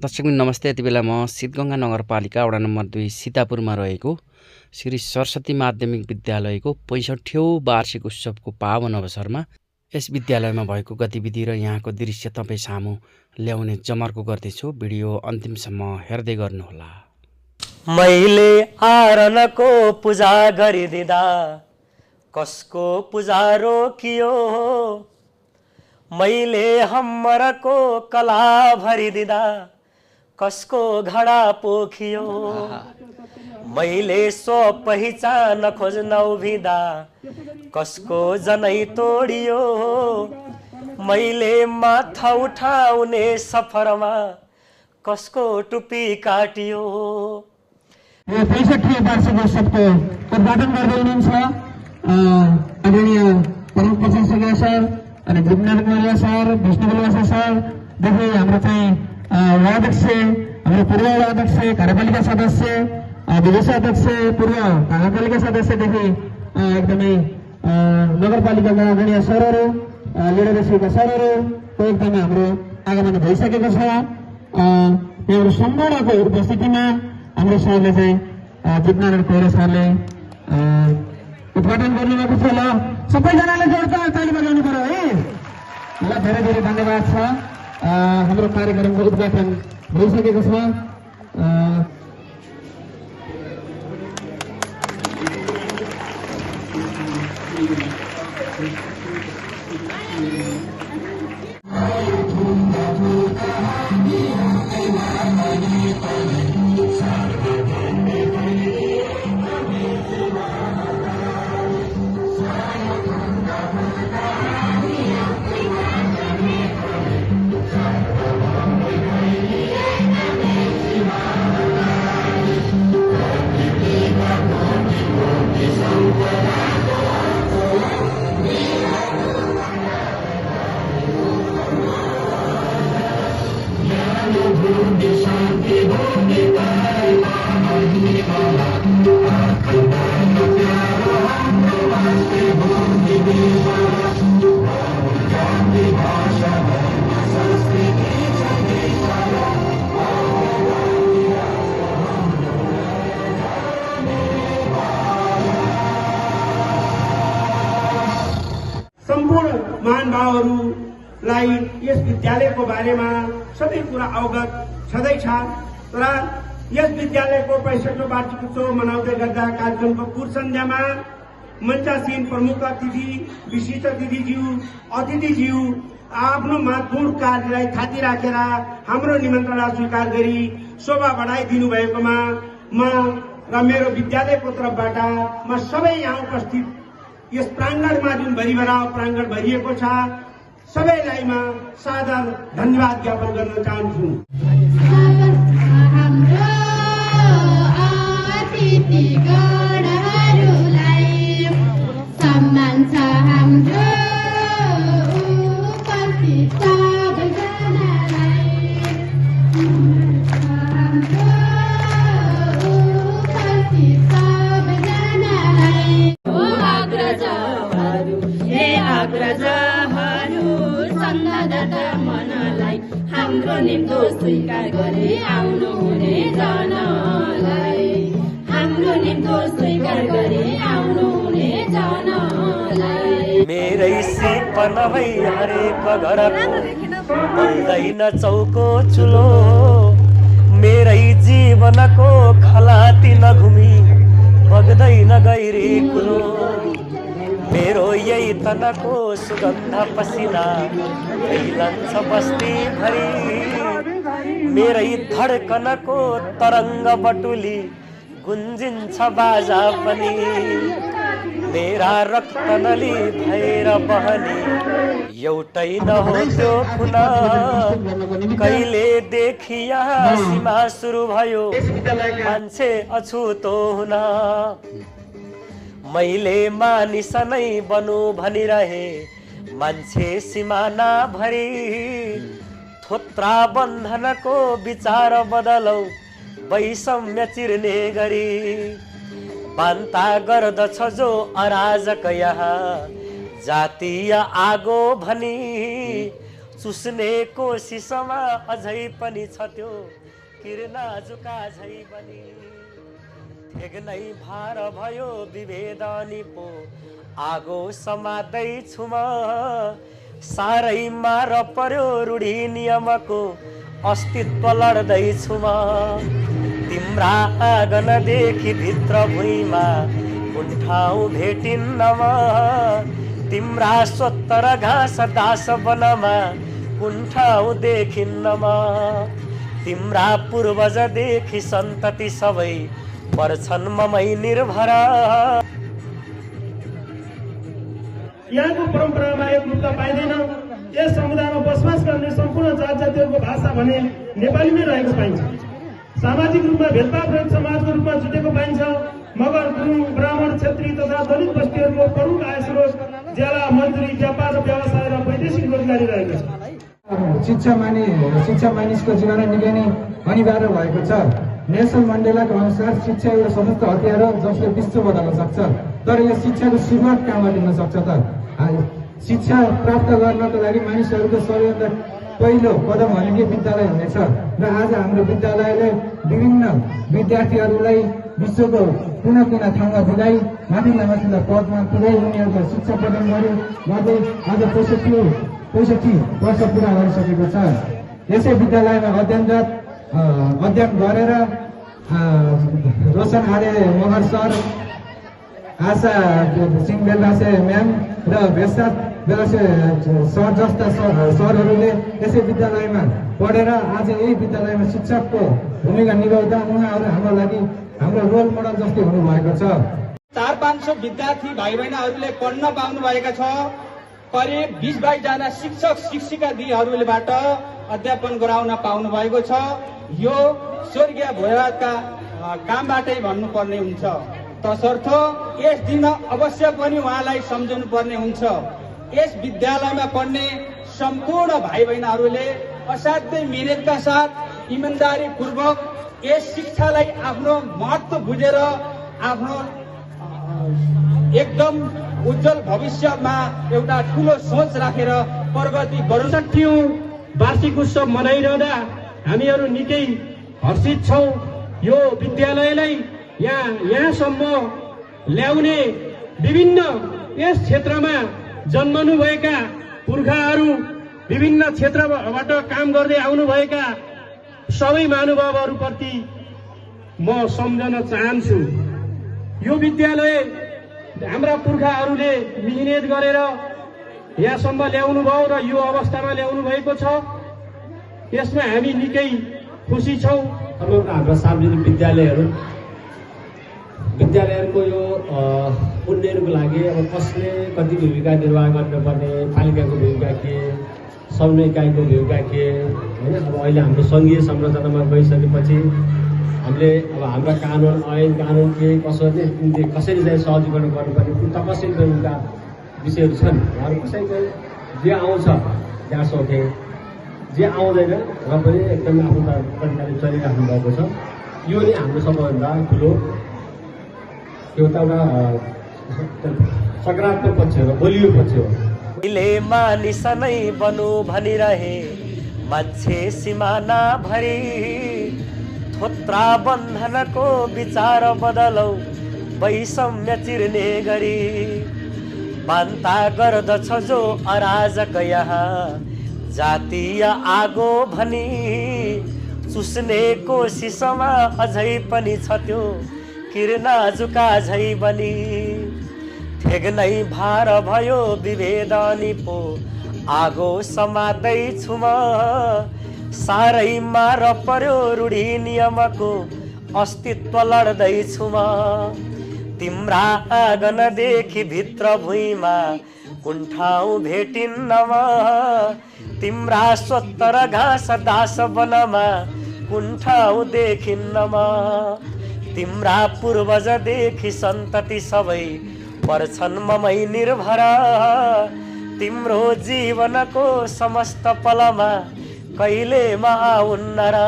दर्शकबिन नमस्ते। यति बेला म सिद्धगङ्गा नगरपालिका वडा नम्बर 2 सीतापुरमा रहेको श्री सरस्वती माध्यमिक विद्यालयको 65औं वार्षिक उत्सवको पावन अवसरमा यस विद्यालयमा भएको गतिविधि र यहाँको दृश्य तपाईँ सामु ल्याउने जमर्को गर्दैछु। भिडियो अन्तिमसम्म हेर्दै गर्नुहोला। मैले आरनको पूजा गरिदिँदा कसको पूजा रोकियो, मैले हम्मरको कला भरिदिँदा कसको घडा पोखियो, मैले सो पहिचान खोज्न उभिँदा कसको जनै तोडियो, मैले माथा उठाउने सफरमा कसको टुप्पी काटियो। 65 वार्षिक उत्सवको उद्घाटन गर्दै हुनुहुन्छ आदरणीय प्रमुख प्रशासक सर अनि विपनाथ कुमार सर, विष्णु बलुवा सरदेखि हाम्रो चाहिँ वार्डाध्यक्ष, हाम्रो पूर्व वार्डाध्यक्ष, कार्यपालिका सदस्य, विदेश अध्यक्ष, पूर्व नगरपालिका सदस्यदेखि एकदमै नगरपालिकाका आदरणीय सरहरू, लिडरसिपका सरहरूको एकदमै हाम्रो आगमन भइसकेको छ। हाम्रो सम्पूर्णको उपस्थितिमा हाम्रो सरले चाहिँ विपनाथ कोइरा सरले उद्घाटन गर्नुभएको छ। ल सबैजनाले जोडदार ताली बजाउनु पर्यो है। ल धेरै धेरै धन्यवाद छ। हाम्रो कार्यक्रमको उद्घाटन भइसकेको छ। सम्पूर्ण महानुभावहरूलाई यस विद्यालयको बारेमा सबै कुरा अवगत छँदैछ। तर यस विद्यालयको 65औं वार्षिक उत्सव मनाउँदै गर्दा कार्यक्रमको पूर्व सन्ध्यामा मञ्चासीन प्रमुख अतिथि, विशिष्ट अतिथिज्यू आफ्नो महत्वपूर्ण कार्यलाई थाती राखेर हाम्रो निमन्त्रणा स्वीकार गरी शोभा बढाइदिनु भएकोमा म र मेरो विद्यालयको तर्फबाट म सबै यहाँ उपस्थित यस प्राङ्गणमा जुन भरिभराव प्राङ्गण भरिएको छ सबैलाई म सादर धन्यवाद ज्ञापन गर्न चाहन्छु। हाम्रो निम्तो स्वीकार गरी आउनु हुने जनलाई, हाम्रो निम्तो स्वीकार गरी आउनु हुने जनलाई। मेरै सिप नभई हरेक घरको बल्दैन चौको चुलो, मेरै जीवनको खलाती नघुमी बग्दैन गैरी कुलो, मेरो यही तनको सुगन्ध पसिना फैलन्छ बस्ती भरि, मेरै धड्कनको तरङ्ग बटुली गुन्जिन्छ बाजा पनि, मेरा रक्त नली भएर बहने एउटै नहो त्यो खुन, कहिलेदेखि यहाँ सीमा सुरु भयो मान्छे अछुतो हुन, मैले मानिस नै बनु भनिरहे मान्छे सिमाना भरि, थोत्रा बन्धनको विचार बदलौ वैषम्य चिर्ने गरी, बान्ता गर्दछ जो अराजक यहाँ जातीय आगो भनी, चुस्ने कोसिसमा अझै पनि छ त्यो किर्ना जुका झै बनी ठेग्नै भार भयो विभेद अनि पो आगो समात्दैछु म साह्रै मार पर्यो रूढी नियमको अस्तित्व लड्दैछु म तिम्रा आँगनदेखि भित्र भुइँमा कुन ठाउँ भेटिन्न म तिम्रा स्वत्तर घाँस दास वनमा कुन ठाउँ देखिन्न म तिम्रा पूर्वजदेखि सन्तति सबै पर्छन् ममै निर्भर यहाँको परम्परामा एकरूपता पाइँदैन। यस समुदायमा बसोबास गर्ने सम्पूर्ण जात जातिहरूको भाषा भने नेपालीमै रहेको पाइन्छ। सामाजिक रूपमा भेदभाव रहित समाजको रूपमा जुटेको पाइन्छ। मगर, गुरुङ, ब्राह्मण, क्षेत्री तथा दलित बस्तीहरूको प्रमुख आय स्रोत ज्याला, मजदुरी, व्यापार, व्यवसाय र वैदेशिक रोजगारी रहेको छ। शिक्षा मानिसको जीवन निकै नै अनिवार्य भएको छ। नेल्सन मण्डेलाको अनुसार शिक्षा एउटा समस्त हतियार हो जसले विश्व बदल्न सक्छ। तर यो शिक्षाको सुरुवात कहाँबाट हुन सक्छ त? शिक्षा प्राप्त गर्नको लागि मानिसहरूको सबैभन्दा पहिलो कदम भनेकै विद्यालय हुनेछ। र आज हाम्रो विद्यालयले विभिन्न विद्यार्थीहरूलाई विश्वको कुना कुना ठाउँमा पुर्याई माथिल्ला माथिल्ला पदमा पुर्याई उनीहरूलाई शिक्षा प्रदान गर्दै आज 65 वर्ष पुरा गरिसकेको छ। यसै विद्यालयमा अध्ययन गरेर रोशन आर्य मगर सर, आशा सिंह बेलासे म्याम र भेषराज बेलासे सर जस्ता सरहरूले यसै विद्यालयमा पढेर आज यही विद्यालयमा शिक्षकको भूमिका निभाउँदा उहाँहरू हाम्रो लागि हाम्रो रोल मोडल जस्तै हुनुभएको छ। 400-500 विद्यार्थी भाइ बहिनीहरूले पढ्न पाउनुभएका छ। करिब 20-22 जना शिक्षक शिक्षिका दिदीहरूबाट अध्यापन गराउन पाउनु भएको छ। यो स्वर्गीय भोजराजका कामबाटै भन्नुपर्ने हुन्छ। तसर्थ यस दिन अवश्य पनि उहाँलाई सम्झनु पर्ने हुन्छ। यस विद्यालयमा पढ्ने सम्पूर्ण भाइ बहिनीहरूले असाध्यै मेहनतका साथ इमानदारी पूर्वक यस शिक्षालाई आफ्नो महत्त्व बुझेर आफ्नो एकदम उज्जवल भविष्यमा एउटा ठुलो सोच राखेर प्रगति गरौँ। 60औं वार्षिक उत्सव मनाइरहँदा हामीहरू निकै हर्षित छौँ। यो विद्यालयलाई यहाँसम्म ल्याउने विभिन्न यस क्षेत्रमा जन्मनुभएका पुर्खाहरू, विभिन्न क्षेत्रबाट काम गर्दै आउनुभएका सबै महानुभावहरूप्रति म सम्झन चाहन्छु। यो विद्यालय हाम्रा पुर्खाहरूले मिहिनेत गरेर यहाँसम्म ल्याउनुभयो र यो अवस्थामा ल्याउनु भएको छ। यसमा हामी निकै खुसी छौँ। हाम्रो सार्वजनिक विद्यालयहरूको यो उन्नयनको लागि अब कसले कति भूमिका निर्वाह गर्नुपर्ने, पालिकाको भूमिका के, समन्वय इकाइको भूमिका के होइन। अब अहिले हाम्रो सङ्घीय संरचनामा गइसकेपछि हामीले अब हाम्रा ऐन कानुन के कसरी चाहिँ सहजीकरण गर्नुपर्ने तपस्या गर्नुका विषयहरू छन्। उहाँहरू कसैको जे आउँछ त्यहाँ सोखे, जे आउँदैन र पनि एकदम आफ्नो तरिकाले चलिराख्नु भएको छ। यो नै हाम्रो सबैभन्दा ठुलो एउटा सकारात्मक पक्ष हो, बलियो पक्ष हो। अहिले मानिस नै बनु भनिरहे मान्छे सिमाना भरि थोत्रा बन्धनको विचार बदलौ वैषम्य चिर्ने गरी बान्ता गर्दछ जो अराजक यहाँ जातीय आगो भनी चुस्ने कोसिसमा अझै पनि छ त्यो किर्ना जुका झै बनी ठेग्नै भार भयो विभेद अनि पो आगो समात्दैछु म साह्रै मार पर्यो रूढी नियमको अस्तित्व लड्दैछु म तिम्रा आँगनदेखि भित्र भुइँमा कुन ठाउँ भेटिन्न म तिम्रा स्वत्तर घाँस दास वनमा कुन ठाउँ देखिन्न म तिम्रा पूर्वजदेखि सन्तति सबै पर्छन् ममै निर्भर तिम्रो जीवनको समस्त पलमा कहिले म आउन्न र